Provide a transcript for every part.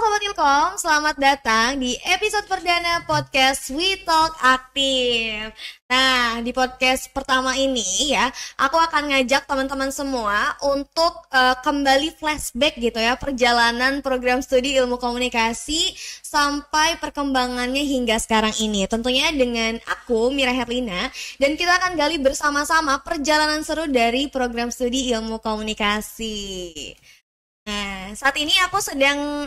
Sobat Ilkom, selamat datang di episode perdana podcast We Talk Aktif. Nah, di podcast pertama ini ya, aku akan ngajak teman-teman semua untuk kembali flashback gitu ya, perjalanan program studi ilmu komunikasi sampai perkembangannya hingga sekarang ini. Tentunya dengan aku, Mira Herlina, dan kita akan gali bersama-sama perjalanan seru dari program studi ilmu komunikasi. Nah, saat ini aku sedang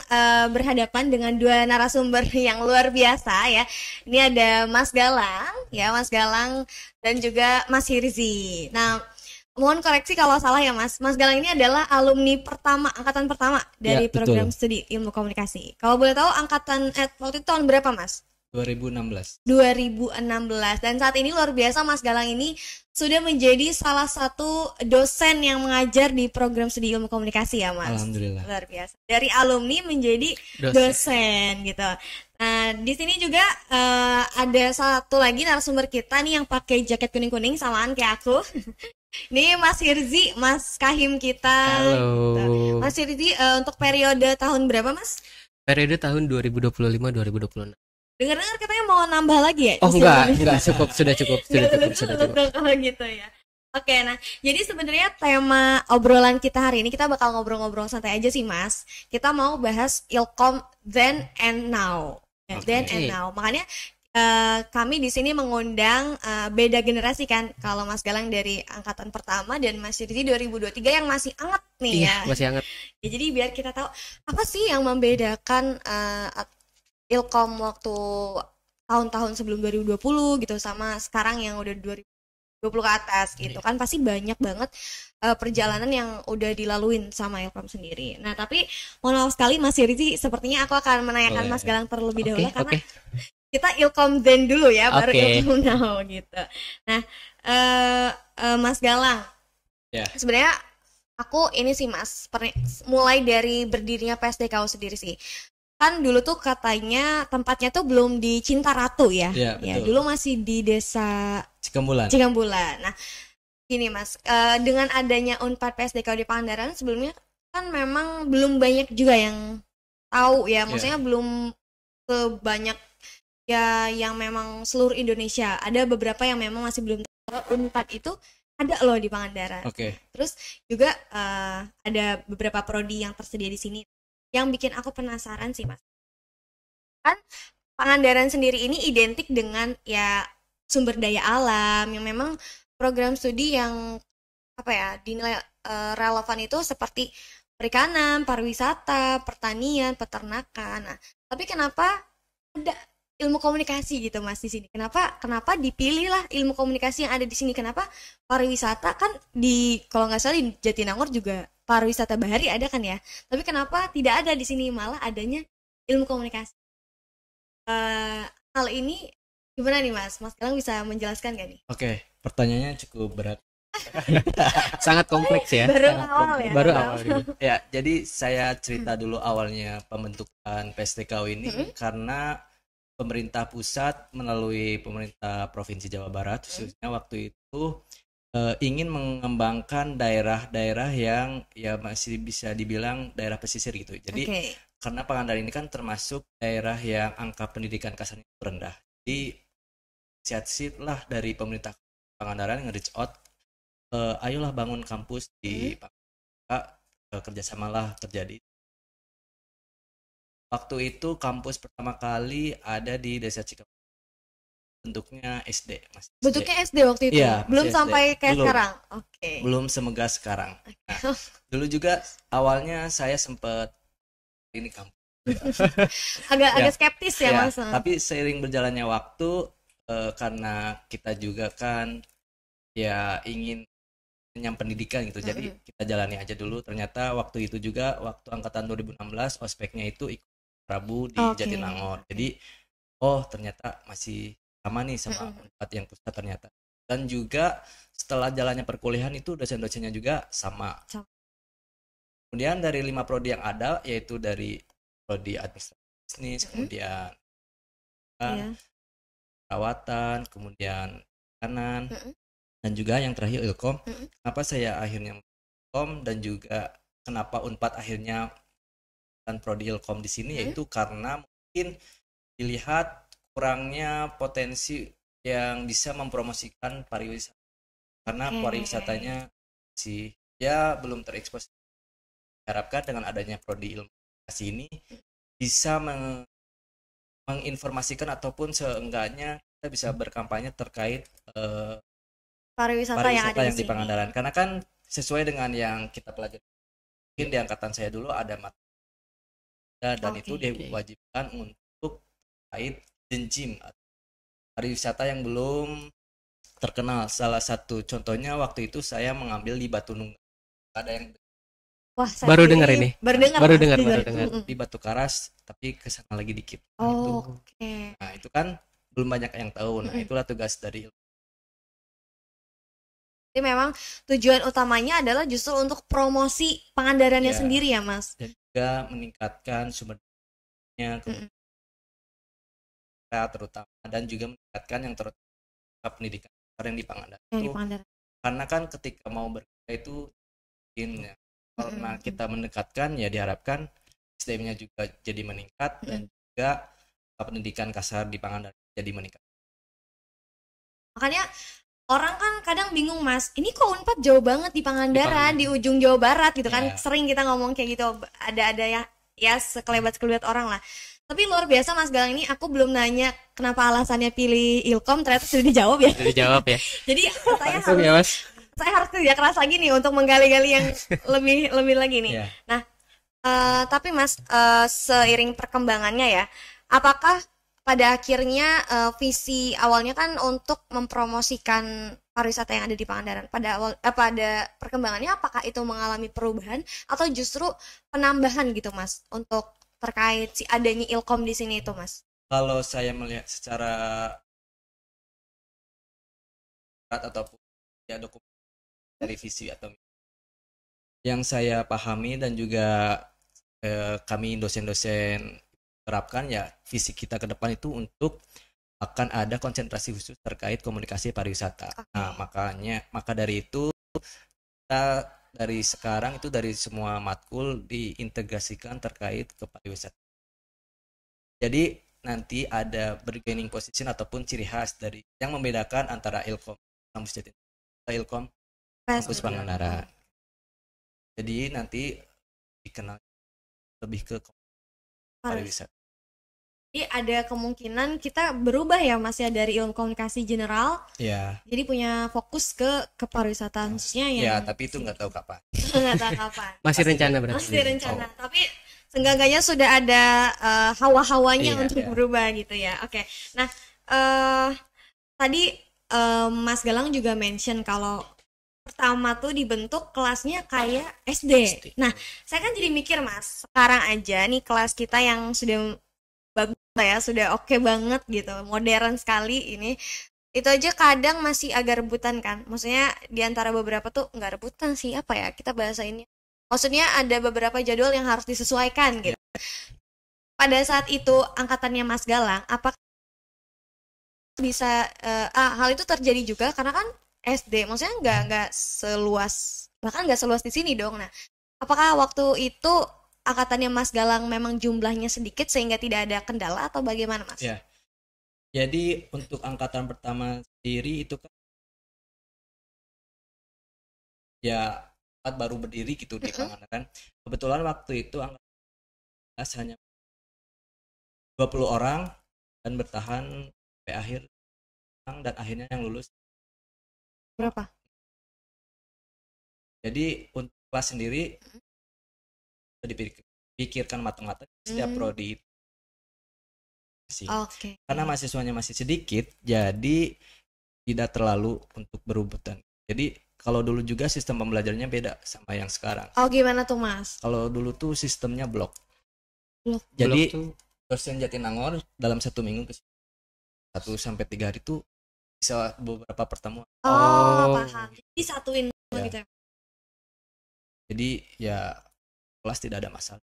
berhadapan dengan dua narasumber yang luar biasa ya. Ini ada Mas Galang, ya Mas Galang dan juga Mas Hirzi. Nah, mohon koreksi kalau salah ya Mas. Mas Galang ini adalah alumni pertama, angkatan pertama dari program studi ilmu komunikasi. Kalau boleh tahu angkatan waktu itu tahun berapa Mas? 2016. Dan saat ini luar biasa Mas Galang ini sudah menjadi salah satu dosen yang mengajar di program studi ilmu komunikasi ya Mas. Alhamdulillah. Luar biasa. Dari alumni menjadi dosen gitu. Nah, di sini juga ada satu lagi narasumber kita nih yang pakai jaket kuning-kuning samaan kayak aku. Ini Mas Hirzi, Mas Kahim kita. Halo. Gitu. Mas Hirzi untuk periode tahun berapa Mas? Periode tahun 2025-2026. Dengar-dengar katanya mau nambah lagi ya? Oh enggak, sudah cukup. Kalau gitu ya. Oke, nah jadi sebenarnya tema obrolan kita hari ini kita bakal ngobrol-ngobrol santai aja sih Mas. Kita mau bahas Ilkom then and now. Then and now. Makanya kami di sini mengundang beda generasi kan. Kalau Mas Galang dari angkatan pertama dan Mas Hirzi 2023 yang masih anget nih ya. Masih anget. Ya, jadi biar kita tahu apa sih yang membedakan Ilkom waktu tahun-tahun sebelum 2020 gitu sama sekarang yang udah 2020 ke atas gitu kan, pasti banyak banget perjalanan yang udah dilaluin sama Ilkom sendiri. Nah tapi mohon maaf sekali Mas Hirzi, sepertinya aku akan menanyakan Mas Galang terlebih dahulu karena kita Ilkom then dulu ya, baru Ilkom now gitu. Nah Mas Galang, sebenarnya aku ini sih Mas, mulai dari berdirinya PSDKU sendiri sih. Kan dulu tuh katanya tempatnya tuh belum di Cintaratu ya. Ya, dulu masih di desa Cikambulan. Nah, gini Mas, dengan adanya Unpad PSDKU di Pangandaran sebelumnya kan memang belum banyak juga yang tahu ya. Maksudnya belum sebanyak ya yang memang seluruh Indonesia. Ada beberapa yang memang masih belum tahu Unpad itu ada loh di Pangandaran. Terus juga ada beberapa prodi yang tersedia di sini. Yang bikin aku penasaran sih Mas, kan Pangandaran sendiri ini identik dengan ya sumber daya alam yang memang program studi yang apa ya dinilai relevan itu seperti perikanan, pariwisata, pertanian, peternakan. Nah, tapi kenapa ada ilmu komunikasi gitu Mas di sini? Kenapa dipilih lah ilmu komunikasi yang ada di sini? Kenapa pariwisata kan di kalau nggak salah di Jatinangor juga pariwisata bahari ada kan ya? Tapi kenapa tidak ada di sini, malah adanya ilmu komunikasi? Hal ini gimana nih Mas? Mas Galang bisa menjelaskan gak nih? Oke, pertanyaannya cukup berat. Sangat kompleks ya. Baru awal. Ya, jadi saya cerita dulu awalnya pembentukan PSDKU ini karena pemerintah pusat melalui pemerintah Provinsi Jawa Barat khususnya waktu itu ingin mengembangkan daerah-daerah yang ya masih bisa dibilang daerah pesisir gitu. Jadi karena Pangandaran ini kan termasuk daerah yang angka pendidikan kasarnya rendah. Jadi inisiatif lah dari pemerintah Pangandaran nge-reach out, ayolah bangun kampus di Pangandaran, kerjasamalah terjadi. Waktu itu kampus pertama kali ada di Desa Cikambulan. Bentuknya SD, Mas. Bentuknya SD waktu itu? Iya, belum sampai kayak sekarang? Belum semegah sekarang. Nah, dulu juga awalnya saya sempat ini kampus. agak skeptis ya Mas. Tapi seiring berjalannya waktu, karena kita juga kan ya ingin menyam pendidikan gitu. Jadi kita jalani aja dulu. Ternyata waktu itu juga, waktu angkatan 2016, ospeknya itu ikut Prabu di Jatinangor. Jadi, ternyata masih sama nih sama Unpad yang pusat ternyata. Dan juga setelah jalannya perkuliahan itu dosen-dosennya juga sama. Kemudian dari 5 prodi yang ada, yaitu dari prodi administrasi bisnis, kemudian perawatan, kemudian kanan, dan juga yang terakhir Ilkom. Kenapa saya akhirnya Ilkom dan juga kenapa Unpad akhirnya dan prodi Ilkom di sini yaitu karena mungkin dilihat kurangnya potensi yang bisa mempromosikan pariwisata karena pariwisatanya sih ya belum terekspos. Diharapkan dengan adanya prodi ilmu komunikasi ini bisa menginformasikan ataupun seenggaknya kita bisa berkampanye terkait pariwisata yang ada yang di Pangandaran karena kan sesuai dengan yang kita pelajari. Mungkin di angkatan saya dulu ada mata dan itu diwajibkan untuk terkait Denjim pariwisata yang belum terkenal. Salah satu contohnya waktu itu saya mengambil di Batu Nunggal. Ada yang baru dengar ini. Baru dengar. Di Batu Karas, tapi kesana lagi dikit. Oke. Nah itu kan belum banyak yang tahu. Nah itulah tugas dari. Jadi memang tujuan utamanya adalah justru untuk promosi Pangandarannya sendiri ya Mas. Dan juga meningkatkan sumber dayanya terutama dan juga meningkatkan yang terutama pendidikan yang di Pangandaran. Karena kan ketika mau berkarya itu ya, karena kita mendekatkan ya diharapkan SDM-nya juga jadi meningkat dan juga pendidikan kasar di Pangandaran jadi meningkat. Makanya orang kan kadang bingung Mas, ini kok Unpad jauh banget di Pangandaran, di ujung Jawa Barat gitu kan. Sering kita ngomong kayak gitu, ada ya sekelebat-sekelebat orang lah. Tapi luar biasa Mas Galang ini, aku belum nanya kenapa alasannya pilih Ilkom, ternyata sudah dijawab ya. Sudah dijawab ya. Jadi saya harus kerja keras lagi nih untuk menggali-gali yang lebih lagi nih. Nah, tapi Mas, seiring perkembangannya ya, apakah pada akhirnya visi awalnya kan untuk mempromosikan pariwisata yang ada di Pangandaran. Pada perkembangannya apakah itu mengalami perubahan atau justru penambahan gitu Mas untuk terkait si adanya Ilkom di sini itu Mas? Kalau saya melihat secara ataupun ya dokumen dari visi atau yang saya pahami dan juga kami dosen-dosen terapkan ya visi kita ke depan itu untuk akan ada konsentrasi khusus terkait komunikasi pariwisata. Nah maka dari itu kita dari sekarang itu dari semua matkul diintegrasikan terkait ke pariwisata. Jadi nanti ada bargaining position ataupun ciri khas dari yang membedakan antara Ilkom kampus Jatinangor, Ilkom kampus Pangandaran. Jadi nanti dikenal lebih ke pariwisata. Jadi ada kemungkinan kita berubah ya Mas ya dari ilmu komunikasi general. Ya. Jadi punya fokus ke pariwisata khususnya yang. Ya, tapi itu nggak tahu kapan. Nggak tahu kapan. Masih rencana berarti. Masih rencana. Tapi seenggaknya sudah ada hawa-hawanya untuk berubah gitu ya. Oke. Nah, tadi Mas Galang juga mention kalau pertama tuh dibentuk kelasnya kayak SD. Nah, saya kan jadi mikir Mas, sekarang aja nih kelas kita yang sudah bagus ya, sudah oke banget gitu, modern sekali ini, itu aja kadang masih agak rebutan kan, maksudnya diantara beberapa tuh nggak rebutan sih, apa ya kita bahasa ini, maksudnya ada beberapa jadwal yang harus disesuaikan gitu. Pada saat itu angkatannya Mas Galang, apakah bisa hal itu terjadi juga karena kan SD, maksudnya nggak seluas, bahkan nggak seluas di sini dong. Nah, apakah waktu itu angkatannya Mas Galang memang jumlahnya sedikit sehingga tidak ada kendala atau bagaimana Mas? Ya, jadi untuk angkatan pertama sendiri itu kan ya baru berdiri gitu di Pangandaran. Kebetulan waktu itu angkatan hanya 20 orang dan bertahan sampai akhir dan akhirnya yang lulus berapa? Jadi untuk kelas sendiri dipikirkan matang-matang setiap prodi itu. Karena mahasiswanya masih sedikit, jadi tidak terlalu untuk berebutan. Jadi kalau dulu juga sistem pembelajarannya beda sama yang sekarang. Oh gimana tuh Mas? Kalau dulu tuh sistemnya blok. Jadi dosen Jatinangor dalam 1 minggu 1 sampai 3 hari itu bisa beberapa pertemuan. Paham. Disatuin gitu ya. Jadi ya kelas tidak ada masalah.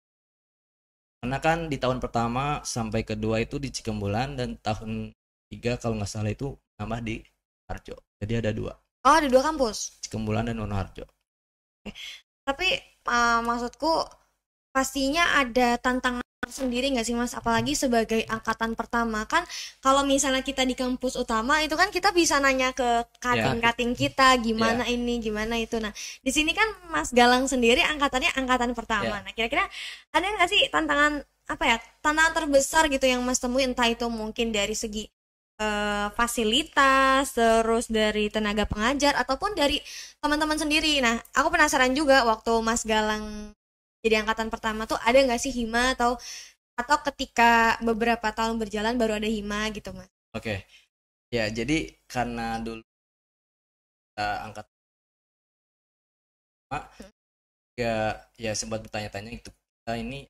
Karena kan di tahun pertama sampai kedua itu di Cikembulan dan tahun 3 kalau nggak salah itu nambah di Harjo. Jadi ada 2. Oh ada 2 kampus? Cikembulan dan Wonoharjo. Tapi maksudku pastinya ada tantangan sendiri nggak sih Mas? Apalagi sebagai angkatan pertama kan, kalau misalnya kita di kampus utama itu kan kita bisa nanya ke kating-kating kita gimana ini, gimana itu. Nah, di sini kan Mas Galang sendiri angkatannya angkatan pertama. Nah, kira-kira ada nggak sih tantangan apa ya? Tantangan terbesar gitu yang Mas temui, entah itu mungkin dari segi fasilitas, terus dari tenaga pengajar ataupun dari teman-teman sendiri. Nah, aku penasaran juga waktu Mas Galang jadi angkatan pertama tuh ada nggak sih hima atau ketika beberapa tahun berjalan baru ada hima gitu Mas? Oke. Ya, jadi karena dulu kita angkat ya sempat bertanya-tanya itu kita ini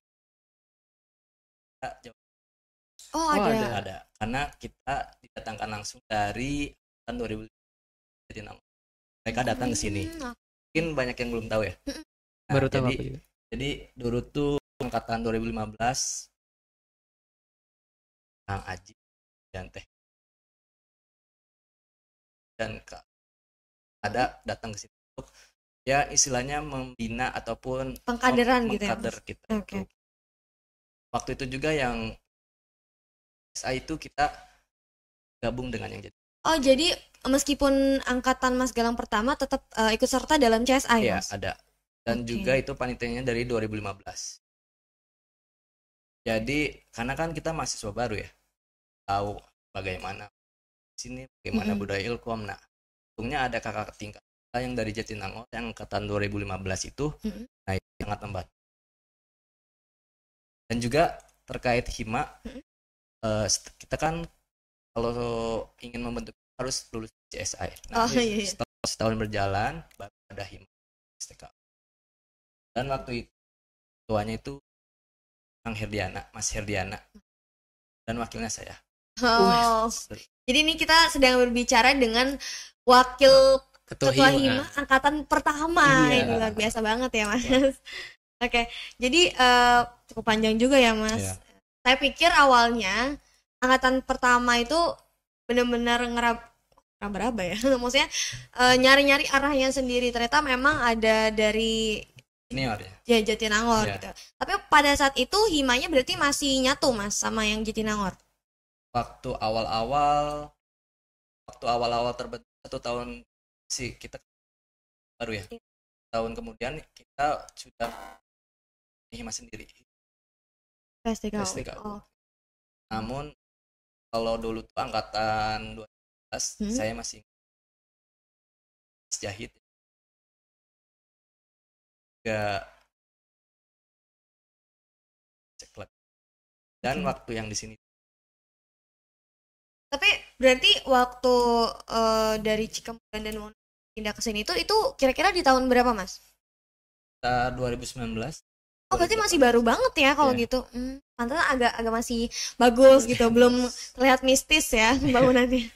ada karena kita didatangkan langsung dari tahun 2000 jadi mereka datang ke sini. Mungkin banyak yang belum tahu ya. Nah, baru tahu apa juga. Jadi dulu tuh angkatan 2015 Kang Aji dan Teh dan Kak ada datang ke sini untuk ya istilahnya membina ataupun pengkaderan gitu ya. Mengkader kita. Okay. Waktu itu juga yang SA itu kita gabung dengan yang jadi. Oh, jadi meskipun angkatan Mas Galang pertama tetap ikut serta dalam CSI ya, Mas? Ada. Dan juga itu panitianya dari 2015. Jadi karena kan kita mahasiswa baru ya, tahu bagaimana sini, bagaimana budaya Ilkom. Nah, untungnya ada kakak tingkat yang dari Jatinangor yang angkatan 2015 itu, nah itu sangat membantu. Dan juga terkait hima, kita kan kalau ingin membentuk harus lulus CSI. Nah, setelah setahun berjalan baru ada hima STK. Dan waktu itu tuanya itu Kang Herdiana, Mas Herdiana, dan wakilnya saya. Jadi ini kita sedang berbicara dengan wakil ketua hima angkatan pertama. Ini luar biasa banget ya Mas. Oke, jadi cukup panjang juga ya Mas. Saya pikir awalnya angkatan pertama itu benar-benar ngeraba-raba ya. Maksudnya nyari-nyari arahnya sendiri. Ternyata memang ada dari Jatinangor gitu. Tapi pada saat itu himanya berarti masih nyatu Mas sama yang Jatinangor. Waktu awal-awal terbentuk 1 tahun sih kita baru ya. Tahun kemudian kita sudah hima sendiri. PSDK. Namun kalau dulu tuh angkatan 2012 saya masih jahit. Ceklat. Dan waktu yang di sini. Tapi berarti waktu dari Cikambulan dan pindah ke sini itu kira-kira di tahun berapa Mas? 2019. Oh, berarti masih baru banget ya kalau gitu. Pantasnya agak masih bagus gitu, belum terlihat mistis ya bangunannya.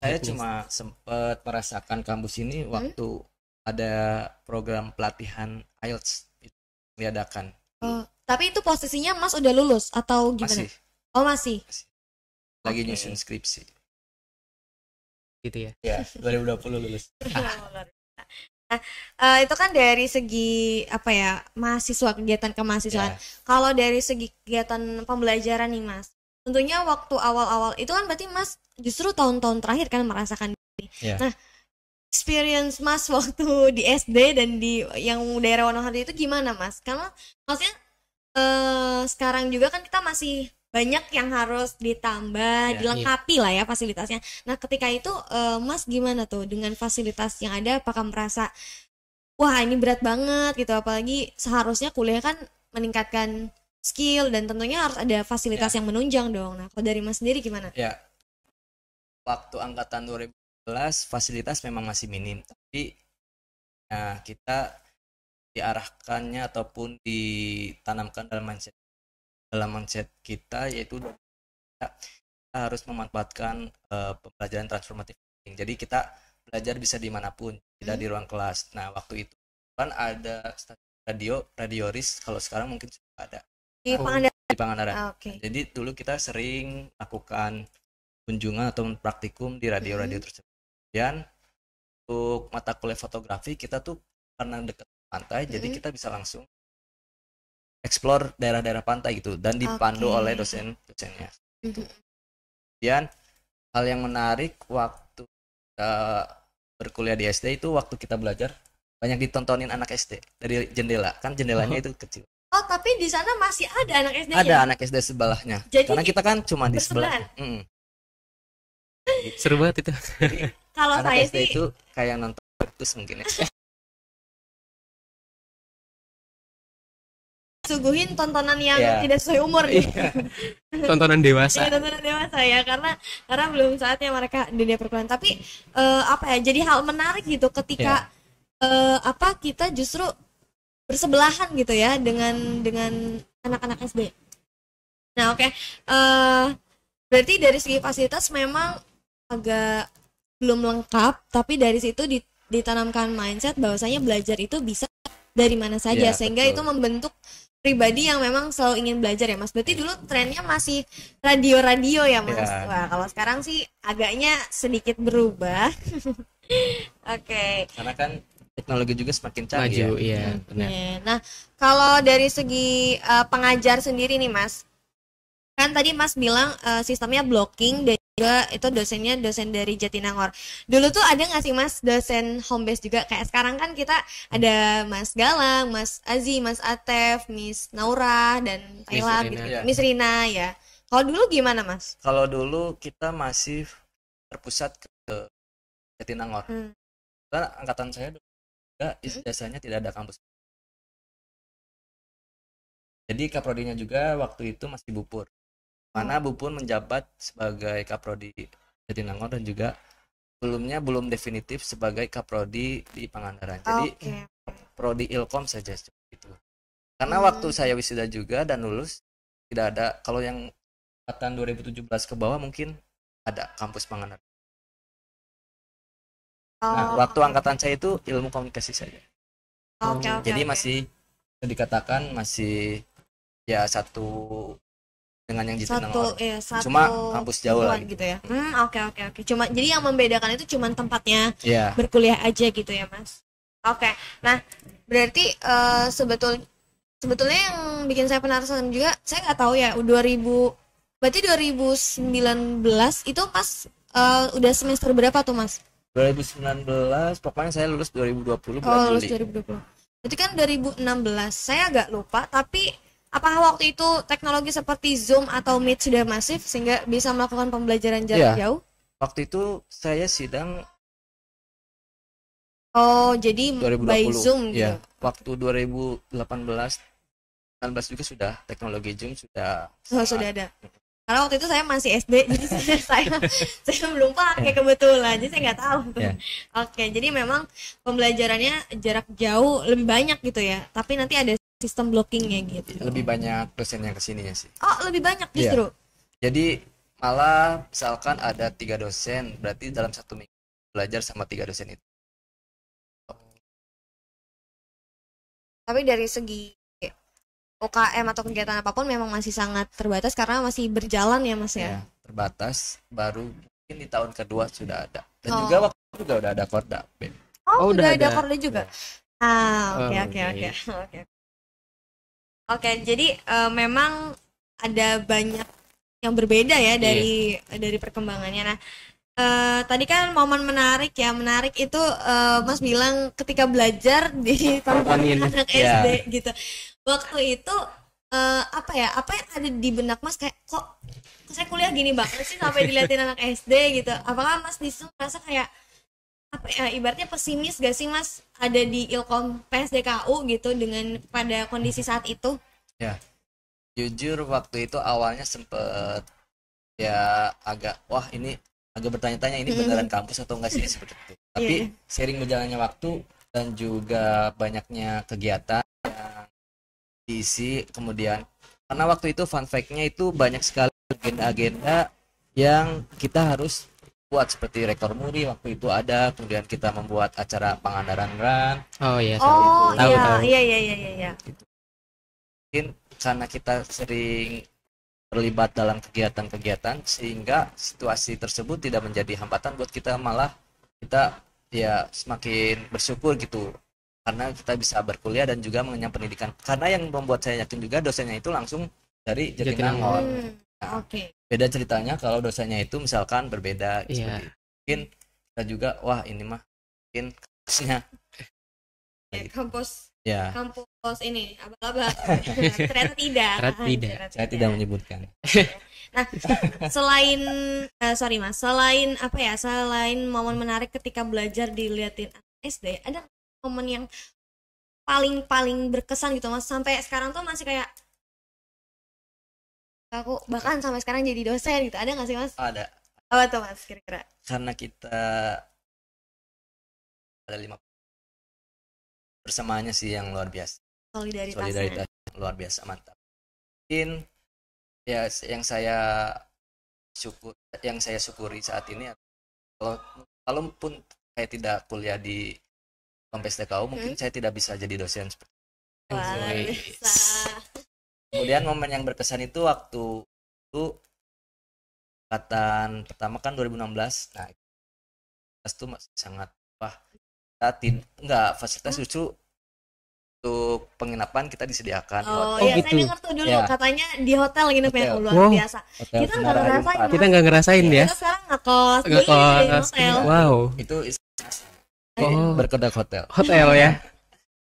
Saya cuma sempat merasakan kampus ini waktu ada program pelatihan IELTS diadakan. Tapi itu posisinya Mas udah lulus atau gimana? Masih. Oh, masih. Lagi nyusun skripsi. Gitu ya. Ya, 2020 lulus. Nah, itu kan dari segi apa ya, mahasiswa, kegiatan kemahasiswaan. Kalau dari segi kegiatan pembelajaran nih Mas, tentunya waktu awal-awal itu kan berarti Mas justru tahun-tahun terakhir kan merasakan ini. Nah, experience Mas waktu di SD dan di yang daerah Wonoharjo itu gimana Mas? Karena maksudnya sekarang juga kan kita masih banyak yang harus ditambah, dilengkapi lah ya fasilitasnya. Nah, ketika itu Mas gimana tuh dengan fasilitas yang ada? Apakah merasa wah ini berat banget gitu? Apalagi seharusnya kuliah kan meningkatkan skill dan tentunya harus ada fasilitas yang menunjang dong. Nah, kalau dari Mas sendiri gimana? Ya, waktu angkatan 2011 fasilitas memang masih minim, tapi kita diarahkannya ataupun ditanamkan dalam mindset kita, yaitu kita harus memanfaatkan pembelajaran transformatif. Jadi kita belajar bisa dimanapun, tidak di ruang kelas. Nah, waktu itu kan ada radio RIS, kalau sekarang mungkin sudah ada di Pangandaran. Jadi dulu kita sering lakukan kunjungan atau praktikum di radio-radio tersebut. Dan untuk mata kuliah fotografi kita tuh karena dekat pantai, jadi kita bisa langsung explore daerah-daerah pantai gitu dan dipandu oleh dosennya. Kemudian hal yang menarik waktu kita berkuliah di SD itu waktu kita belajar banyak ditontonin anak SD dari jendela, kan jendelanya itu kecil. Oh, tapi di sana masih ada anak SD? Ada anak SD sebelahnya. Jadi, karena kita kan cuma di sebelah. Seru banget itu. Kalau anak saya SD sih itu kayak nonton terus mungkin ya. Suguhin tontonan yang tidak sesuai umur gitu. Tontonan dewasa. Tontonan dewasa ya, karena belum saatnya mereka dunia perkuliahan. Tapi apa ya? Jadi hal menarik gitu ketika kita justru bersebelahan gitu ya dengan anak-anak SD. Nah, oke. Berarti dari segi fasilitas memang agak belum lengkap, tapi dari situ ditanamkan mindset bahwasanya belajar itu bisa dari mana saja, sehingga itu membentuk pribadi yang memang selalu ingin belajar ya Mas. Berarti dulu trennya masih radio ya Mas. Wah, kalau sekarang sih agaknya sedikit berubah. Oke. Karena kan teknologi juga semakin canggih. Maju, iya, benar. Nah, kalau dari segi pengajar sendiri nih Mas, kan tadi Mas bilang sistemnya blocking dan juga itu dosennya dosen dari Jatinangor. Dulu tuh ada nggak sih Mas dosen home base juga? Kayak sekarang kan kita ada Mas Galang, Mas Azi, Mas Atef, Miss Naura dan Tayla gitu. Miss Rina ya. Kalau dulu gimana Mas? Kalau dulu kita masih terpusat ke Jatinangor. Karena angkatan saya juga biasanya tidak ada kampus. Jadi kaprodinya juga waktu itu masih Bupur. Mana Bupun menjabat sebagai kaprodi Jatinangor dan juga sebelumnya belum definitif sebagai kaprodi di Pangandaran. Jadi prodi Ilkom saja seperti itu. Karena waktu saya wisuda juga dan lulus tidak ada, kalau yang angkatan 2017 ke bawah mungkin ada kampus Pangandaran. Nah, waktu angkatan saya itu ilmu komunikasi saja. Jadi masih dikatakan masih ya satu dengan yang Jatinangor. Cuma kampus jauh lah gitu ya. Oke. Cuma jadi yang membedakan itu cuma tempatnya berkuliah aja gitu ya, Mas. Oke. Nah, berarti sebetulnya yang bikin saya penasaran juga, saya nggak tahu ya, berarti 2019 itu Mas udah semester berapa tuh, Mas? 2019, pokoknya saya lulus 2020 bulan Juli. Lulus 2020. Berarti kan 2016. Saya agak lupa, tapi apakah waktu itu teknologi seperti Zoom atau Meet sudah masif sehingga bisa melakukan pembelajaran jarak jauh? Waktu itu saya sidang jadi 2020. by Zoom gitu. Waktu 2018 19 juga sudah teknologi Zoom sudah ada. Karena waktu itu saya masih SD, jadi saya belum pakai kebetulan, jadi saya nggak tahu. Oke, jadi memang pembelajarannya jarak jauh lebih banyak gitu ya, tapi nanti ada sistem blockingnya gitu. Lebih banyak dosen yang kesininya sih. Lebih banyak justru. Jadi malah misalkan ada 3 dosen, berarti dalam 1 minggu belajar sama 3 dosen itu. Tapi dari segi UKM atau kegiatan apapun memang masih sangat terbatas karena masih berjalan ya Mas ya. Terbatas, baru mungkin di tahun kedua sudah ada. Dan juga waktu itu juga udah ada Korda. Udah ada Korda juga. Oke, jadi memang ada banyak yang berbeda ya dari perkembangannya. Nah, tadi kan momen menarik itu Mas bilang ketika belajar di anak SD gitu. Waktu itu apa yang ada di benak Mas, kayak kok saya kuliah gini banget sih sampai dilihatin anak SD gitu. Apakah Mas disitu merasa kayak ibaratnya pesimis gak sih Mas ada di Ilkom PSDKU gitu dengan pada kondisi saat itu? Ya, jujur waktu itu awalnya sempet agak ini agak bertanya-tanya ini beneran kampus atau enggak sih seperti itu. Tapi sering berjalannya waktu dan juga banyaknya kegiatan yang diisi, kemudian karena waktu itu fun fact-nya itu banyak sekali agenda-agenda yang kita harus buat, seperti rekor muri waktu itu ada, kemudian kita membuat acara Pangandaran Run. Iya. Mungkin karena kita sering terlibat dalam kegiatan-kegiatan sehingga situasi tersebut tidak menjadi hambatan buat kita, malah kita semakin bersyukur gitu karena kita bisa berkuliah dan juga mengenyam pendidikan. Karena yang membuat saya yakin juga dosennya itu langsung dari Jatinangor. Nah, beda ceritanya kalau dosennya itu misalkan berbeda, seperti mungkin kita juga wah ini mah mungkin kampusnya kampus ini abal-abal. Ternyata tidak. Saya tidak menyebutkan. Nah, selain selain apa ya, selain momen menarik ketika belajar diliatin SD, ada momen yang paling berkesan gitu Mas, sampai sekarang tuh masih kayak aku bahkan sampai sekarang jadi dosen gitu, ada nggak sih Mas? Ada. Apa tuh Mas kira-kira? Karena kita ada 5 bersamanya sih yang luar biasa. Solidaritas luar biasa, mantap. Mungkin ya yang saya syukuri saat ini, kalaupun saya tidak kuliah di PSDKU mungkin saya tidak bisa jadi dosen seperti itu. Kemudian momen yang berkesan itu waktu itu angkatan pertama kan 2016. Nah, itu masih sangat fasilitas justru untuk penginapan kita disediakan. Gitu. Saya dengar tuh dulu katanya di hotel nginepnya luar biasa. Kita nggak ngerasain ya. Kita sekarang ngekos di hotel. Wow. Itu berkedok hotel ya.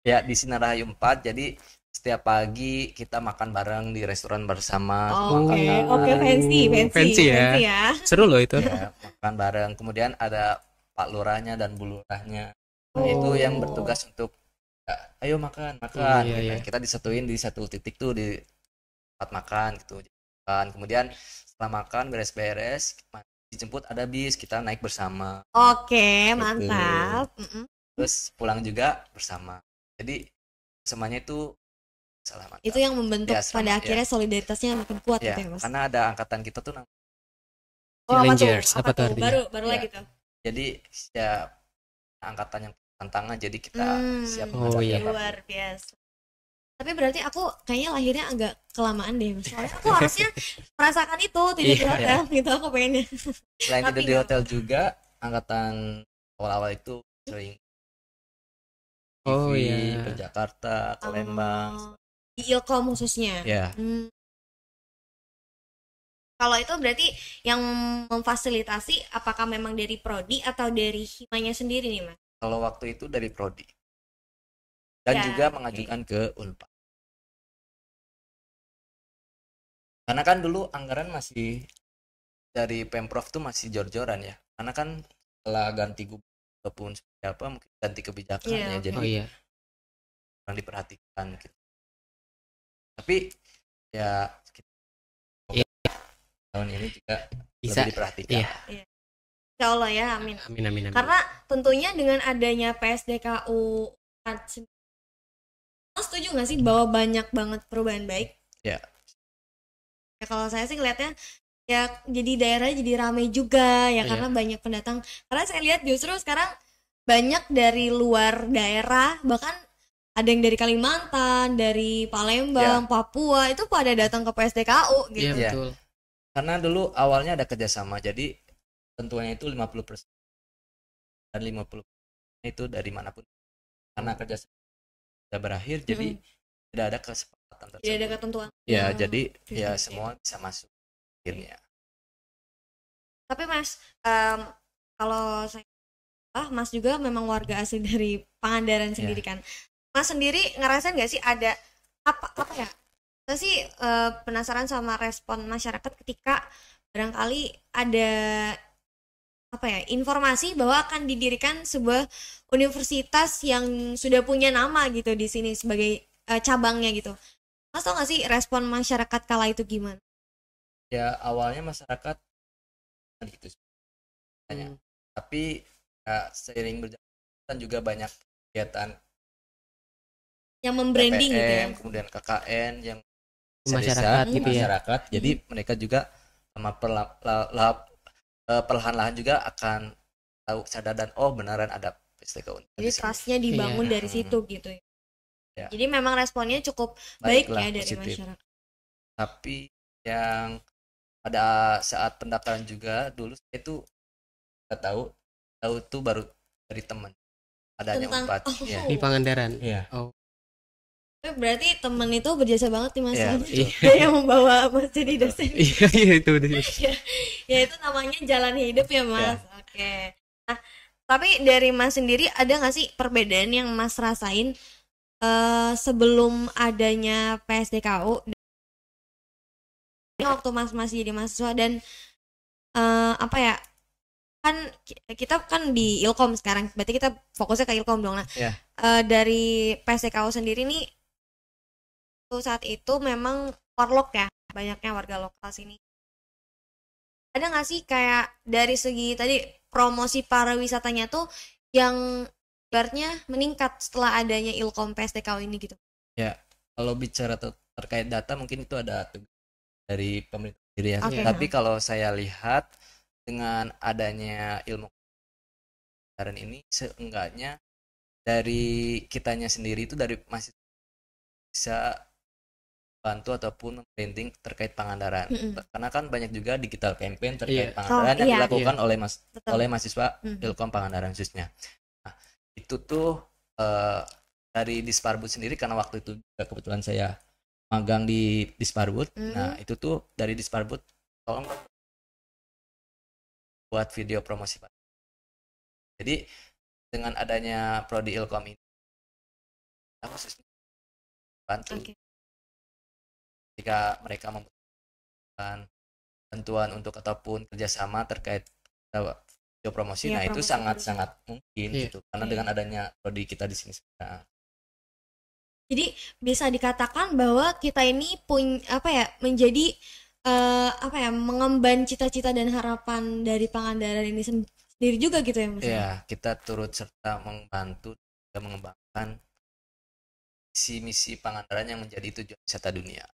Ya di Sinarahayu 4, jadi setiap pagi kita makan bareng di restoran bersama. Oke, fancy ya. Seru loh itu. Ya, makan bareng, kemudian ada Pak Lurahnya dan Bu Lurahnya. Itu yang bertugas untuk ayo makan gitu. Kita disatuin di satu titik tuh di tempat makan gitu. Kemudian setelah makan beres-beres dijemput ada bis, kita naik bersama. Oke, mantap. Terus pulang juga bersama. Jadi semuanya itu mantap. Itu yang membentuk pada akhirnya solidaritasnya makin kuat gitu ya Mas. Karena ada angkatan kita tuh Challengers, apa tuh baru lagi tuh. Jadi ya angkatan yang tantangan, jadi kita siap luar biasa. Tapi berarti aku kayaknya lahirnya agak kelamaan deh, soalnya aku harusnya merasakan itu tidur di hotel gitu, aku pengennya. Selain tidur di hotel juga, angkatan awal-awal itu sering ke Jakarta, ke Lembang, di Ilkom khususnya. Kalau itu berarti yang memfasilitasi apakah memang dari prodi atau dari himanya sendiri nih Mas? Kalau waktu itu dari prodi dan juga mengajukan ke Unpad. Karena kan dulu anggaran masih dari Pemprov tuh masih jor-joran ya. Karena kan setelah ganti gubernur ataupun seperti apa mungkin ganti kebijakannya, jadi kurang diperhatikan gitu. Tapi ya tahun ini juga bisa lebih diperhatikan. Insya Allah ya, amin. Amin. Karena tentunya dengan adanya PSDKU, setuju nggak sih bahwa banyak banget perubahan baik? Ya, kalau saya sih ngeliatnya ya jadi daerah jadi ramai juga ya, karena banyak pendatang. Karena saya lihat justru sekarang banyak dari luar daerah, bahkan ada yang dari Kalimantan, dari Palembang, Papua, itu pada datang ke PSDKU gitu. Iya, betul. Karena dulu awalnya ada kerjasama, jadi tentunya itu 50% dan 50% itu dari manapun. Karena kerjasama sudah berakhir, jadi tidak ada kesepakatan tersebut. Tidak ada ketentuan. Ya, jadi ya semua bisa masuk akhirnya. Tapi Mas, kalau saya Mas juga memang warga asli dari Pangandaran sendiri kan. Mas sendiri ngerasain nggak sih ada apa ya? Saya sih penasaran sama respon masyarakat ketika barangkali ada informasi bahwa akan didirikan sebuah universitas yang sudah punya nama gitu di sini sebagai cabangnya gitu. Mas tau nggak sih respon masyarakat kala itu gimana? Ya awalnya masyarakat gitu, tapi seiring berjalan juga banyak kegiatan yang membranding gitu ya, kemudian KKN yang masyarakat gitu ya. Jadi mereka juga sama perlahan-lahan juga akan tahu, sadar dan beneran ada PSDKU. Jadi trustnya dibangun dari situ gitu ya. Jadi memang responnya cukup baik ya dari masyarakat. Tapi yang pada saat pendaftaran juga dulu saya itu nggak tahu itu baru dari teman. adanya Tentang- Unpad. oh. Ya. Di Pangandaran. Iya. Oh, Berarti temen itu berjasa banget nih Mas. Iya, betul. Dia yang membawa Mas jadi dosen. iya iya itu betul. Ya itu namanya jalan hidup ya Mas. Oke. Nah, tapi dari Mas sendiri ada nggak sih perbedaan yang Mas rasain sebelum adanya PSDKU waktu Mas masih jadi mahasiswa dan apa ya, kan kita kan di Ilkom sekarang, berarti kita fokusnya ke Ilkom dong. Nah, Iya. Dari PSDKU sendiri nih saat itu memang warlock ya, banyaknya warga lokal sini. Ada nggak sih kayak dari segi tadi promosi pariwisatanya tuh yang ibaratnya meningkat setelah adanya Ilkom PSDKU ini gitu? Ya, kalau bicara terkait data mungkin itu ada tugas dari pemerintah sendiri ya. Oke. Tapi kalau saya lihat dengan adanya ilmu pelajaran ini, seenggaknya dari kitanya sendiri itu dari masih bisa bantu ataupun membranding terkait Pangandaran. Karena kan banyak juga digital campaign terkait Iya. Pangandaran yang iya. dilakukan Betul. oleh mahasiswa Mhm. Ilkom Pangandaran khususnya. Nah, itu tuh dari Disparbud sendiri, karena waktu itu juga kebetulan saya magang di Disparbud. Nah, itu tuh dari Disparbud tolong buat video promosi Pak. Jadi dengan adanya prodi Ilkom ini kita khususnya bantu Oke. jika mereka membutuhkan bantuan untuk ataupun kerjasama terkait video promosi. Iya, Nah, itu promosi sangat-sangat mungkin Iya. gitu, karena Iya. dengan adanya prodi kita di sini sekarang. Jadi bisa dikatakan bahwa kita ini menjadi apa ya, mengemban cita-cita dan harapan dari Pangandaran ini sendiri juga gitu ya Mas? Ya, kita turut serta membantu dan mengembangkan misi Pangandaran yang menjadi tujuan wisata dunia.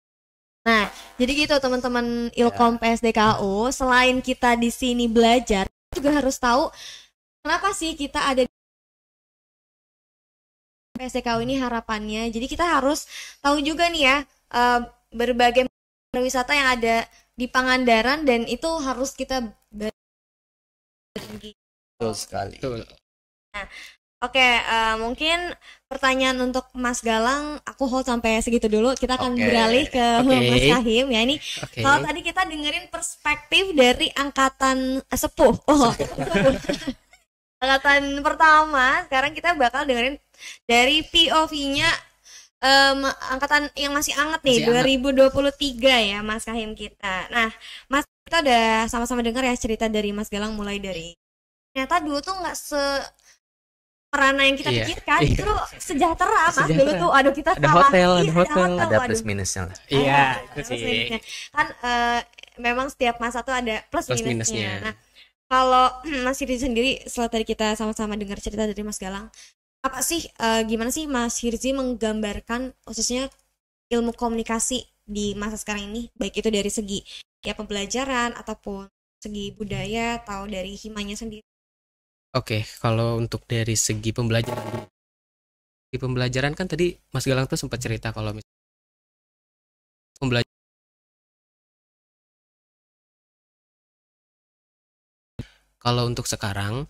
Nah, jadi gitu teman-teman Ilkom PSDKU, selain kita di sini belajar, juga harus tahu kenapa sih kita ada di PSDKU ini harapannya. Jadi kita harus tahu juga nih ya berbagai pariwisata yang ada di Pangandaran dan itu harus kita bagi. Betul sekali. Betul. Oke, mungkin pertanyaan untuk Mas Galang aku hold sampai segitu dulu. Kita akan Oke. beralih ke Oke. Mas Kahim ya. Ini Oke. kalau tadi kita dengerin perspektif dari angkatan sepuh. Angkatan pertama, sekarang kita bakal dengerin dari POV-nya angkatan yang masih anget nih, Masih 2023 ya Mas Kahim kita. Nah, Mas, kita udah sama-sama dengar ya cerita dari Mas Galang, mulai dari ternyata dulu tuh nggak merana yang kita Iya. pikirkan, Iya. justru sejahtera Mas. Sejahtera. Dulu tuh aduh kita Ada salah. hotel, Iya, ada hotel. Ada waduh. plus minusnya lah. Iya, Ada itu plus sih. minusnya. Kan memang setiap masa tuh ada plus Plus minusnya. minusnya. Nah, kalau Mas Hirzi sendiri setelah tadi kita sama-sama dengar cerita dari Mas Galang, apa sih gimana sih Mas Hirzi menggambarkan khususnya ilmu komunikasi di masa sekarang ini, baik itu dari segi ya pembelajaran ataupun segi budaya atau dari himanya sendiri? Oke, kalau untuk dari segi pembelajaran dulu. Di pembelajaran kan tadi Mas Galang tuh sempat cerita kalau misalnya pembelajaran kalau untuk sekarang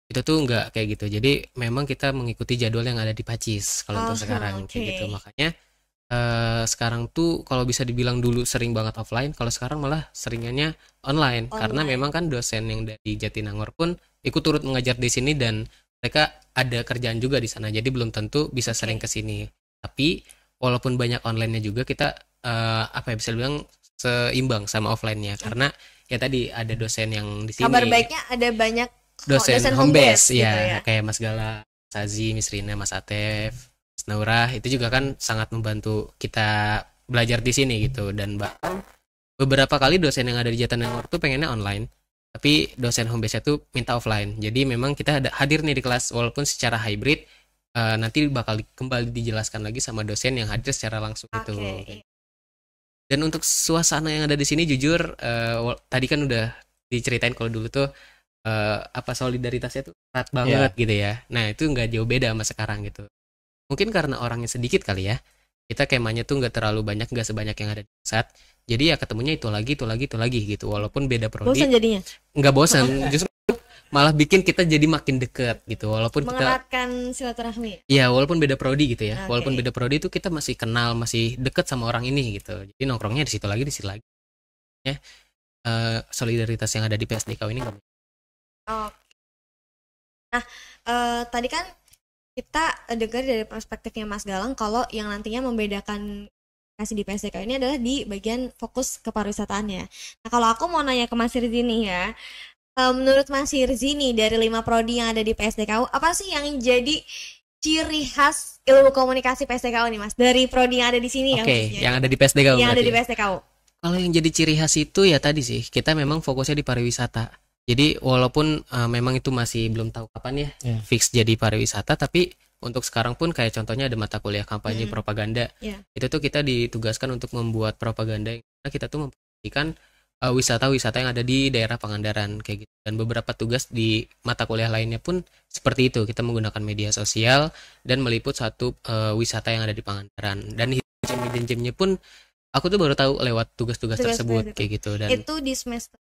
itu tuh nggak kayak gitu. Jadi memang kita mengikuti jadwal yang ada di Pacis kalau untuk sekarang kayak oke. gitu. Makanya sekarang tuh kalau bisa dibilang dulu sering banget offline, kalau sekarang malah seringannya online. Karena Online. memang kan dosen yang dari Jatinangor pun ikut turut mengajar di sini dan mereka ada kerjaan juga di sana. Jadi belum tentu bisa Oke. sering ke sini. Tapi walaupun banyak online-nya juga kita apa ya bisa dibilang seimbang sama offline-nya karena ya tadi ada dosen yang di sini. Kabar baiknya ada banyak Dosen home base gitu ya, kayak Mas Gala, Sazi, Miss Rina, Mas Atef, Mas Naura itu juga kan sangat membantu kita belajar di sini gitu. Dan bahkan beberapa kali dosen yang ada di Jatinangor tuh pengennya online, tapi dosen home base-nya tuh minta offline. Jadi memang kita hadir nih di kelas walaupun secara hybrid, nanti bakal kembali dijelaskan lagi sama dosen yang hadir secara langsung itu. Oke. Dan untuk suasana yang ada di sini jujur tadi kan udah diceritain kalau dulu tuh apa solidaritasnya tuh erat banget gitu ya. Nah itu nggak jauh beda sama sekarang gitu. Mungkin karena orangnya sedikit kali ya. Kita kemahnya tuh nggak terlalu banyak, nggak sebanyak yang ada di pusat. Jadi ya ketemunya itu lagi gitu. Walaupun beda prodi. Bosan jadinya? Nggak bosan. Justru malah bikin kita jadi makin deket gitu, walaupun mengeratkan silaturahmi. Iya, walaupun beda prodi gitu ya. Walaupun beda prodi itu kita masih kenal, masih deket sama orang ini gitu. Jadi nongkrongnya di situ lagi. Ya, solidaritas yang ada di PSDK ini. Oh. Nah, tadi kan kita dengar dari perspektifnya Mas Galang kalau yang nantinya membedakan kasih di PSDK ini adalah di bagian fokus ke pariwisataannya. Nah, kalau aku mau nanya ke Mas Rizky nih ya, menurut Mas Rizky nih dari 5 prodi yang ada di PSDK, apa sih yang jadi ciri khas ilmu komunikasi PSDK nih Mas? Dari prodi yang ada di sini ya. Oke, yang ada di PSDK. Yang ada di PSDK. Kalau yang jadi ciri khas itu ya tadi sih, kita memang fokusnya di pariwisata. Jadi walaupun memang itu masih belum tahu kapan ya fix jadi pariwisata, tapi untuk sekarang pun kayak contohnya ada mata kuliah kampanye propaganda. Itu tuh kita ditugaskan untuk membuat propaganda yang kita tuh memperhatikan wisata-wisata yang ada di daerah Pangandaran kayak gitu. Dan beberapa tugas di mata kuliah lainnya pun seperti itu. Kita menggunakan media sosial dan meliput satu wisata yang ada di Pangandaran. Dan hidden gem-nya pun aku tuh baru tahu lewat tugas-tugas tersebut kayak gitu. Dan itu di semester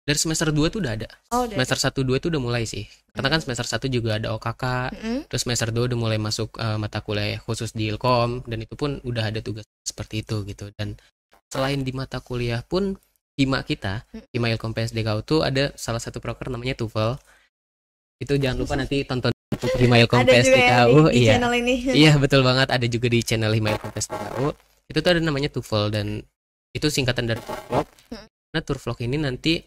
dari semester 2 tuh udah ada. Semester 1 2 itu udah mulai sih. Karena kan semester 1 juga ada OKK. Terus semester 2 udah mulai masuk mata kuliah khusus di Ilkom, dan itu pun udah ada tugas seperti itu gitu. Dan selain di mata kuliah pun hima Ilkom PSDK itu ada salah satu proker namanya TOEFL. Itu jangan lupa nanti tonton hima Ilkom PSDK. Di channel ini. Iya, betul banget, ada juga di channel hima Ilkom PSDK. Itu tuh ada namanya TOEFL, dan itu singkatan dari Tourvlog. Nah, Tourvlog ini nanti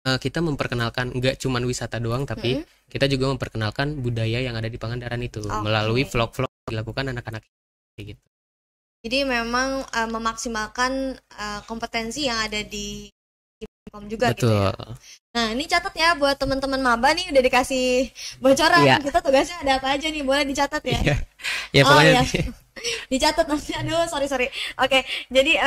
kita memperkenalkan nggak cuman wisata doang, tapi kita juga memperkenalkan budaya yang ada di Pangandaran itu melalui vlog-vlog dilakukan anak-anak gitu. Jadi memang memaksimalkan kompetensi yang ada di Ilkom juga. Betul. Gitu ya. Nah, ini catat ya buat teman-teman maba nih, udah dikasih bocoran. Kita tugasnya ada apa aja nih, boleh dicatat ya. Ya pokoknya dicatat nanti. Aduh, sorry. Oke, jadi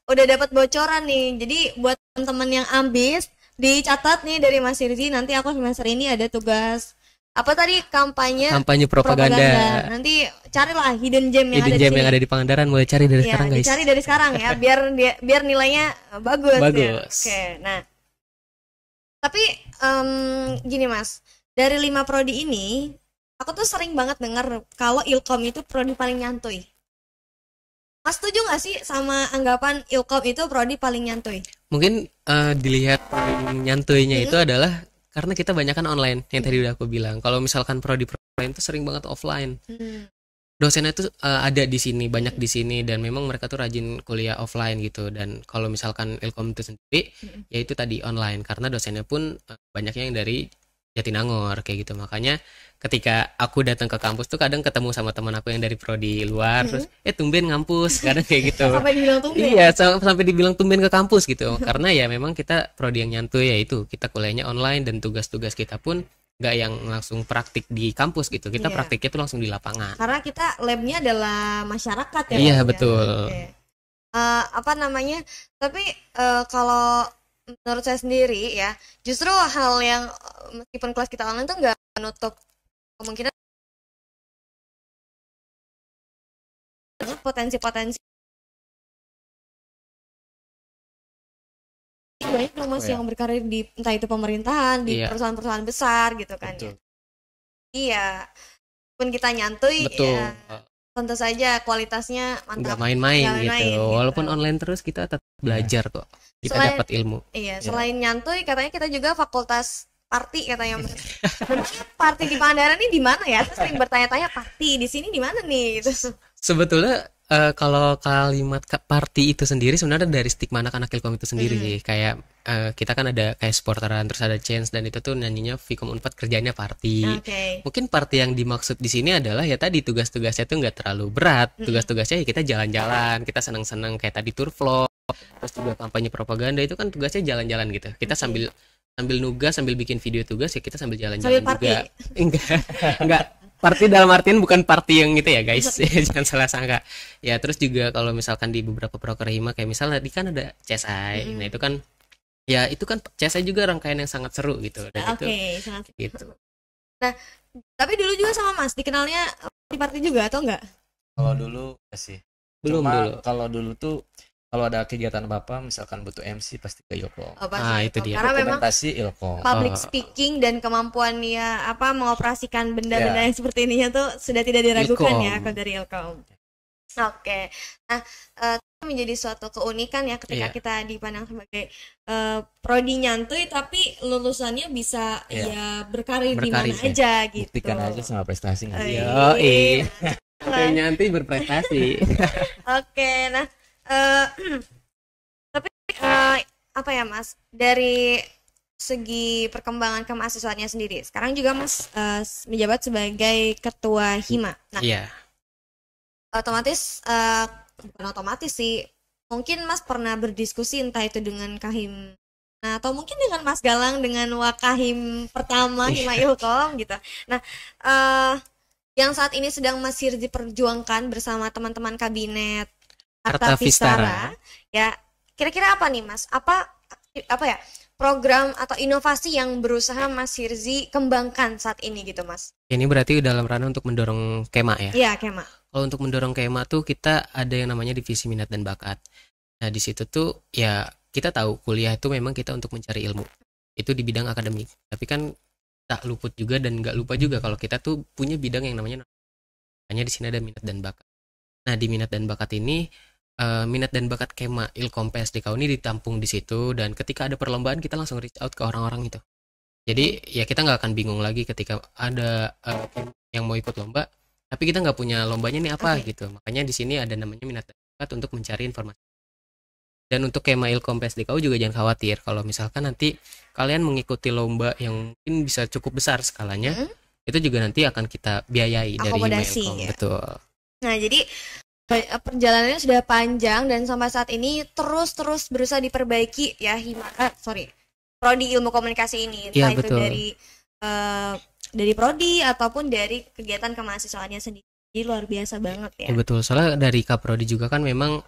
udah dapat bocoran nih. Jadi buat teman-teman yang ambis, dicatat nih dari Mas Rizky, nanti aku semester ini ada tugas apa tadi, kampanye propaganda. Nanti carilah hidden gem yang ada di Pangandaran, mulai cari dari sekarang guys. Cari dari sekarang ya, biar nilainya bagus. Ya. Oke, nah. Tapi gini Mas, dari 5 prodi ini, aku tuh sering banget dengar kalau Ilkom itu prodi paling nyantuy. Mas setuju gak sih sama anggapan Ilkom itu prodi paling nyantuy? Mungkin dilihat paling nyantuynya itu adalah karena kita banyak kan online, yang tadi udah aku bilang. Kalau misalkan prodi lain itu sering banget offline. Dosennya tuh ada di sini, banyak di sini, dan memang mereka tuh rajin kuliah offline gitu. Dan kalau misalkan Ilkom itu sendiri, ya itu tadi online, karena dosennya pun banyaknya yang dari Jatinangor kayak gitu. Makanya ketika aku datang ke kampus tuh kadang ketemu sama teman aku yang dari prodi luar, terus tumben ngampus, kadang kayak gitu. Sampai dibilang tumben. Iya, sampai dibilang tumben ke kampus gitu. Karena ya memang kita prodi yang nyantuy, ya itu kita kuliahnya online, dan tugas-tugas kita pun nggak yang langsung praktik di kampus gitu. Kita praktiknya tuh langsung di lapangan. Karena kita labnya adalah masyarakat ya. Iya, betul. Okay. Tapi kalau menurut saya sendiri ya, justru hal yang meskipun kelas kita online tuh nggak menutup kemungkinan potensi-potensi banyak dong Mas yang berkarir di entah itu pemerintahan, di perusahaan-perusahaan besar gitu kan. Ya. Iya, pun kita nyantuy ya, tentu saja kualitasnya mantap. Nggak main-main gitu. Walaupun online terus kita tetap belajar kok. Kita dapat ilmu. Iya, selain nyantuy katanya kita juga fakultas party katanya. Party di Pangandaran ini di mana ya? Saya sering bertanya-tanya, party di sini di mana nih? Gitu. Sebetulnya kalau kalimat party itu sendiri sebenarnya dari stigma anak-anak Ilkom itu sendiri sih. Kayak kita kan ada kayak sporteran, terus ada chance, dan itu tuh nyanyinya Vkom Unpad kerjanya party. Mungkin party yang dimaksud di sini adalah ya tadi tugas-tugasnya tuh nggak terlalu berat. Tugas-tugasnya ya kita jalan-jalan, kita seneng-seneng kayak tadi tour vlog, terus juga kampanye propaganda itu kan tugasnya jalan-jalan gitu. Kita sambil nugas, sambil bikin video tugas, ya kita sambil jalan-jalan juga. Enggak. Party dalam artian bukan party yang gitu ya guys. Jangan salah sangka. Ya terus juga kalau misalkan di beberapa proker hima kayak misalnya tadi kan ada CSI. Nah itu kan ya itu kan CSI juga rangkaian yang sangat seru gitu. Dan itu sangat gitu. Nah, tapi dulu juga sama Mas dikenalnya party juga atau enggak? Kalau dulu sih. Belum dulu. Kalau dulu tuh kalau ada kegiatan apa misalkan butuh MC pasti ke Ilkom. Pasti itu dia. Karena memang Dokumentasi Ilkom. public speaking dan kemampuan ya mengoperasikan benda-benda yang seperti ini tuh sudah tidak diragukan Ilkom. ya kalau dari Ilkom. Oke. Nah, menjadi suatu keunikan ya ketika kita dipandang sebagai prodi nyantui tapi lulusannya bisa ya berkarir di mana aja gitu. Buktikan aja sama prestasi nggak sih? Nyantui berprestasi. Oke, nah tapi apa ya Mas, dari segi perkembangan kemahasiswaannya sendiri, sekarang juga Mas menjabat sebagai ketua Hima. Nah, otomatis bukan otomatis sih, mungkin Mas pernah berdiskusi entah itu dengan Kahim, nah atau mungkin dengan Mas Galang, dengan Wakahim pertama Hima Ilkom gitu. Nah, yang saat ini sedang masih diperjuangkan bersama teman-teman kabinet Arta Vistara, ya kira-kira apa nih Mas? Apa ya program atau inovasi yang berusaha Mas Hirzi kembangkan saat ini gitu Mas? Ini berarti dalam ranah untuk mendorong KEMA ya? Iya, KEMA. Kalau untuk mendorong KEMA tuh kita ada yang namanya divisi minat dan bakat. Nah di situ tuh ya kita tahu kuliah itu memang kita untuk mencari ilmu. Itu di bidang akademik. Tapi kan tak luput juga dan nggak lupa juga kalau kita tuh punya bidang yang namanya, hanya di sini ada minat dan bakat. Nah di minat dan bakat ini minat dan bakat KEMA Ilkom PSDK ini ditampung di situ, dan ketika ada perlombaan kita langsung reach out ke orang-orang itu. Jadi ya kita nggak akan bingung lagi ketika ada yang mau ikut lomba, tapi kita nggak punya lombanya nih apa gitu. Makanya di sini ada namanya minat dan bakat untuk mencari informasi. Dan untuk KEMA Ilkom PSDK juga jangan khawatir kalau misalkan nanti kalian mengikuti lomba yang mungkin bisa cukup besar skalanya, itu juga nanti akan kita biayai dari KEMA Ilkom. Ya? Betul. Nah jadi perjalanannya sudah panjang dan sampai saat ini terus berusaha diperbaiki ya prodi ilmu komunikasi ini, entah itu dari prodi ataupun dari kegiatan kemahasiswaannya sendiri. Jadi luar biasa banget ya. Betul, soalnya dari Kaprodi juga kan memang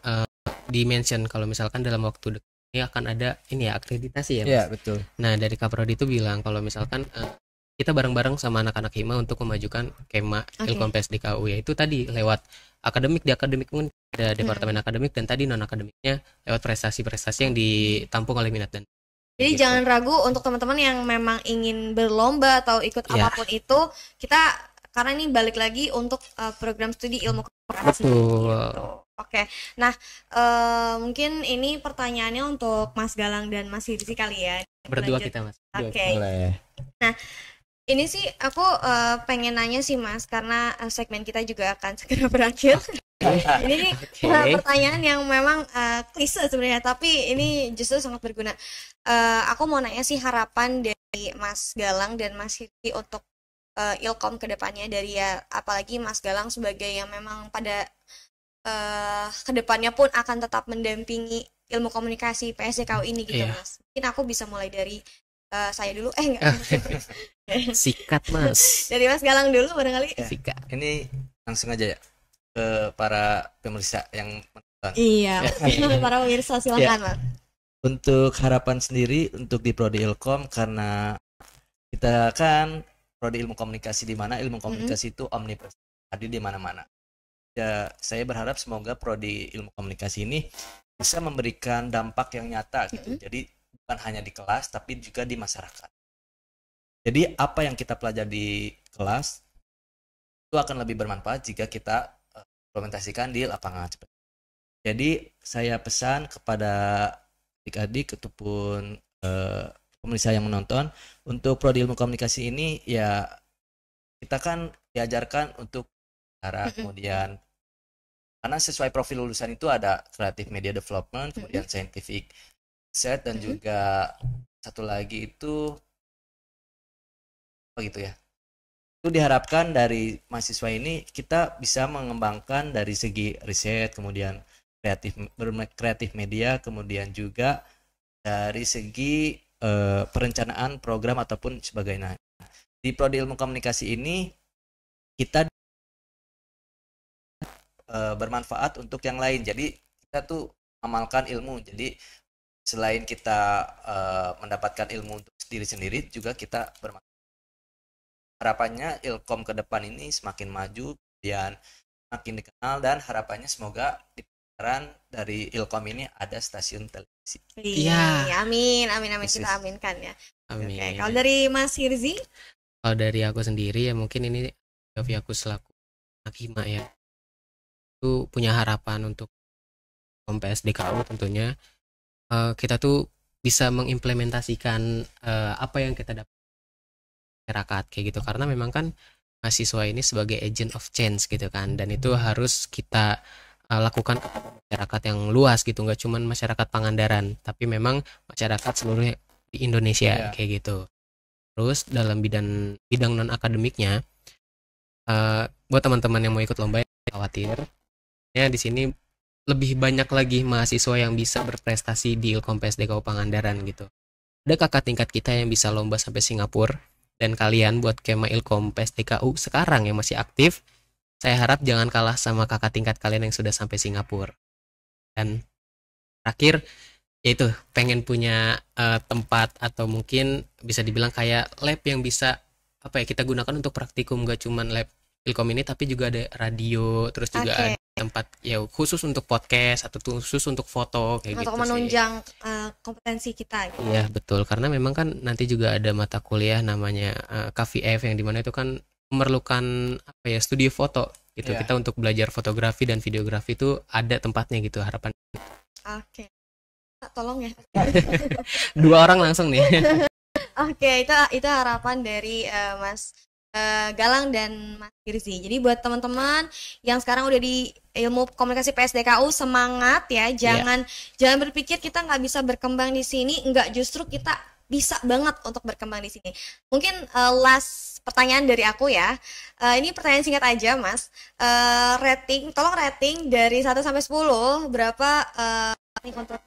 di-mention kalau misalkan dalam waktu dekat ini akan ada ini ya akreditasi ya Mas? Iya betul. Nah dari Kaprodi itu bilang kalau misalkan kita bareng-bareng sama anak-anak Hima untuk memajukan KEMA Ilkom PSDKU, yaitu tadi lewat akademik, di akademik pun ada departemen akademik, dan tadi non akademiknya lewat prestasi-prestasi yang ditampung oleh minat dan. Jadi jangan ragu untuk teman-teman yang memang ingin berlomba atau ikut apapun itu, kita karena ini balik lagi untuk program studi ilmu komunikasi. Betul. Oke. Nah, mungkin ini pertanyaannya untuk Mas Galang dan Mas Hirzi kali ya. Berdua kita Mas. Oke. Nah, ini sih aku pengen nanya sih Mas, karena segmen kita juga akan segera berakhir. Ini pertanyaan yang memang klise sebenarnya, tapi ini justru sangat berguna. Aku mau nanya sih harapan dari Mas Galang dan Mas Hirzi untuk Ilkom ke depannya, dari apalagi Mas Galang sebagai yang memang pada kedepannya pun akan tetap mendampingi ilmu komunikasi PSDKU ini gitu Mas. Mungkin aku bisa mulai dari saya dulu, enggak. Sikat Mas. Dari Mas Galang dulu barangkali. Sikat. Ini langsung aja ya ke para pemirsa yang menonton. Iya, para pemirsa silakan Mas. Untuk harapan sendiri untuk di prodi Ilkom, karena kita kan prodi ilmu komunikasi, di mana ilmu komunikasi itu omnipresent, hadir di mana-mana. Ya, saya berharap semoga prodi ilmu komunikasi ini bisa memberikan dampak yang nyata gitu. Jadi bukan hanya di kelas tapi juga di masyarakat. Jadi apa yang kita pelajari di kelas itu akan lebih bermanfaat jika kita implementasikan di lapangan. Jadi saya pesan kepada adik-adik ataupun pemirsa yang menonton, untuk prodi ilmu komunikasi ini ya kita kan diajarkan untuk kemudian karena sesuai profil lulusan itu ada creative media development, kemudian scientific research, dan juga satu lagi itu apa gitu ya. Itu diharapkan dari mahasiswa ini kita bisa mengembangkan dari segi riset, kemudian kreatif media, kemudian juga dari segi perencanaan program ataupun sebagainya. Di prodi ilmu komunikasi ini kita bermanfaat untuk yang lain. Jadi kita tuh amalkan ilmu. Jadi selain kita mendapatkan ilmu untuk diri sendiri, juga kita bermanfaat. Harapannya Ilkom ke depan ini semakin maju, kemudian makin dikenal, dan harapannya semoga mudah-mudahan dari Ilkom ini ada stasiun televisi. Iya, amin Khusus. kita aminkan ya. Amin. Oke, kalau dari Mas Hirzi? Kalau dari aku sendiri ya mungkin ini aku selaku anak hima ya, itu punya harapan untuk PSDKU tentunya kita tuh bisa mengimplementasikan apa yang kita dapat masyarakat kayak gitu, karena memang kan mahasiswa ini sebagai agent of change gitu kan, dan itu harus kita lakukan kepada masyarakat yang luas gitu, nggak cuman masyarakat Pangandaran tapi memang masyarakat seluruh di Indonesia kayak gitu. Terus dalam bidang non akademiknya, buat teman-teman yang mau ikut lomba, khawatir ya, di sini lebih banyak lagi mahasiswa yang bisa berprestasi di Ilkom PSDKU Pangandaran gitu. Ada kakak tingkat kita yang bisa lomba sampai Singapura, dan kalian buat Kema Ilkom PSDKU sekarang yang masih aktif, saya harap jangan kalah sama kakak tingkat kalian yang sudah sampai Singapura. Dan terakhir yaitu pengen punya tempat atau mungkin bisa dibilang kayak lab yang bisa kita gunakan untuk praktikum, gak cuman lab Ilkom ini tapi juga ada radio, terus juga ada tempat ya khusus untuk podcast atau khusus untuk foto kayak gitu sih. Untuk menunjang kompetensi kita gitu. Iya betul, karena memang kan nanti juga ada mata kuliah namanya KVF yang dimana itu kan memerlukan studio foto gitu. Kita untuk belajar fotografi dan videografi itu ada tempatnya gitu, harapan. Oke. Tolong ya. 2 orang langsung nih. Oke, itu harapan dari Mas Galang dan Mas Hirzi. Jadi buat teman-teman yang sekarang udah di ilmu komunikasi PSDKU, semangat ya, jangan berpikir kita nggak bisa berkembang di sini, nggak, justru kita bisa banget untuk berkembang di sini. Mungkin last pertanyaan dari aku ya, ini pertanyaan singkat aja Mas, tolong rating dari 1 sampai 10 berapa untuk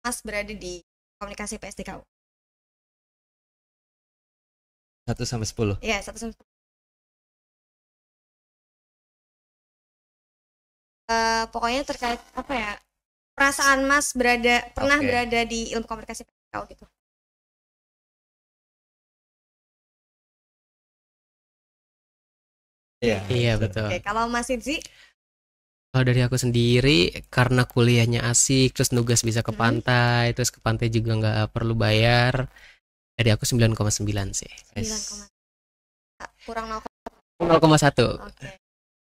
Mas berada di komunikasi PSDKU? 1 sampai 10. Iya, 1 sampai 10. Pokoknya terkait perasaan Mas pernah berada di ilmu komunikasi PSDKU gitu. Iya betul. Oke, kalau Mas Hirzi? Kalau dari aku sendiri, karena kuliahnya asik, terus nugas bisa ke pantai, terus ke pantai juga nggak perlu bayar, dari aku 9,9 sih. 9,9. Kurang 0,1.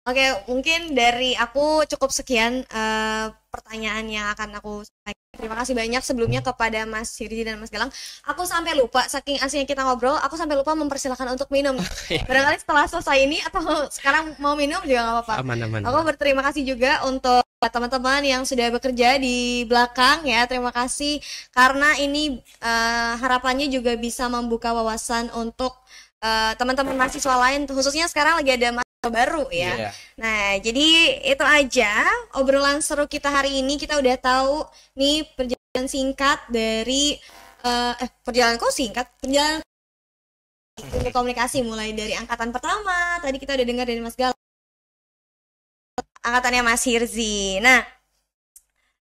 Oke, mungkin dari aku cukup sekian pertanyaan yang akan aku sampaikan. Terima kasih banyak sebelumnya kepada Mas Hirzi dan Mas Galang. Aku sampai lupa, saking asiknya kita ngobrol, aku sampai lupa mempersilahkan untuk minum. Barangkali setelah selesai ini atau sekarang mau minum juga nggak apa-apa. Aman. Aku berterima kasih juga untuk teman-teman yang sudah bekerja di belakang ya. Terima kasih karena ini harapannya juga bisa membuka wawasan untuk teman-teman mahasiswa lain, khususnya sekarang lagi ada mahasiswa baru ya. Nah, jadi itu aja obrolan seru kita hari ini. Kita udah tahu nih perjalanan singkat dari perjalanan ilmu komunikasi, mulai dari angkatan pertama. Tadi kita udah dengar dari Mas Galang, angkatannya Mas Hirzi. Nah,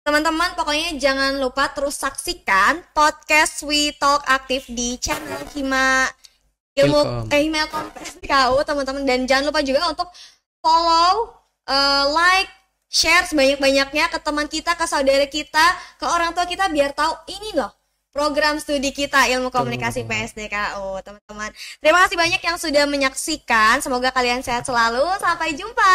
teman-teman pokoknya jangan lupa terus saksikan podcast We Talk Aktif di channel Hima Ilkom PSDKU teman-teman, dan jangan lupa juga untuk follow, like, share sebanyak-banyaknya ke teman kita, ke saudara kita, ke orang tua kita, biar tahu ini loh program studi kita ilmu komunikasi PSDKU teman-teman. Terima kasih banyak yang sudah menyaksikan, semoga kalian sehat selalu, sampai jumpa.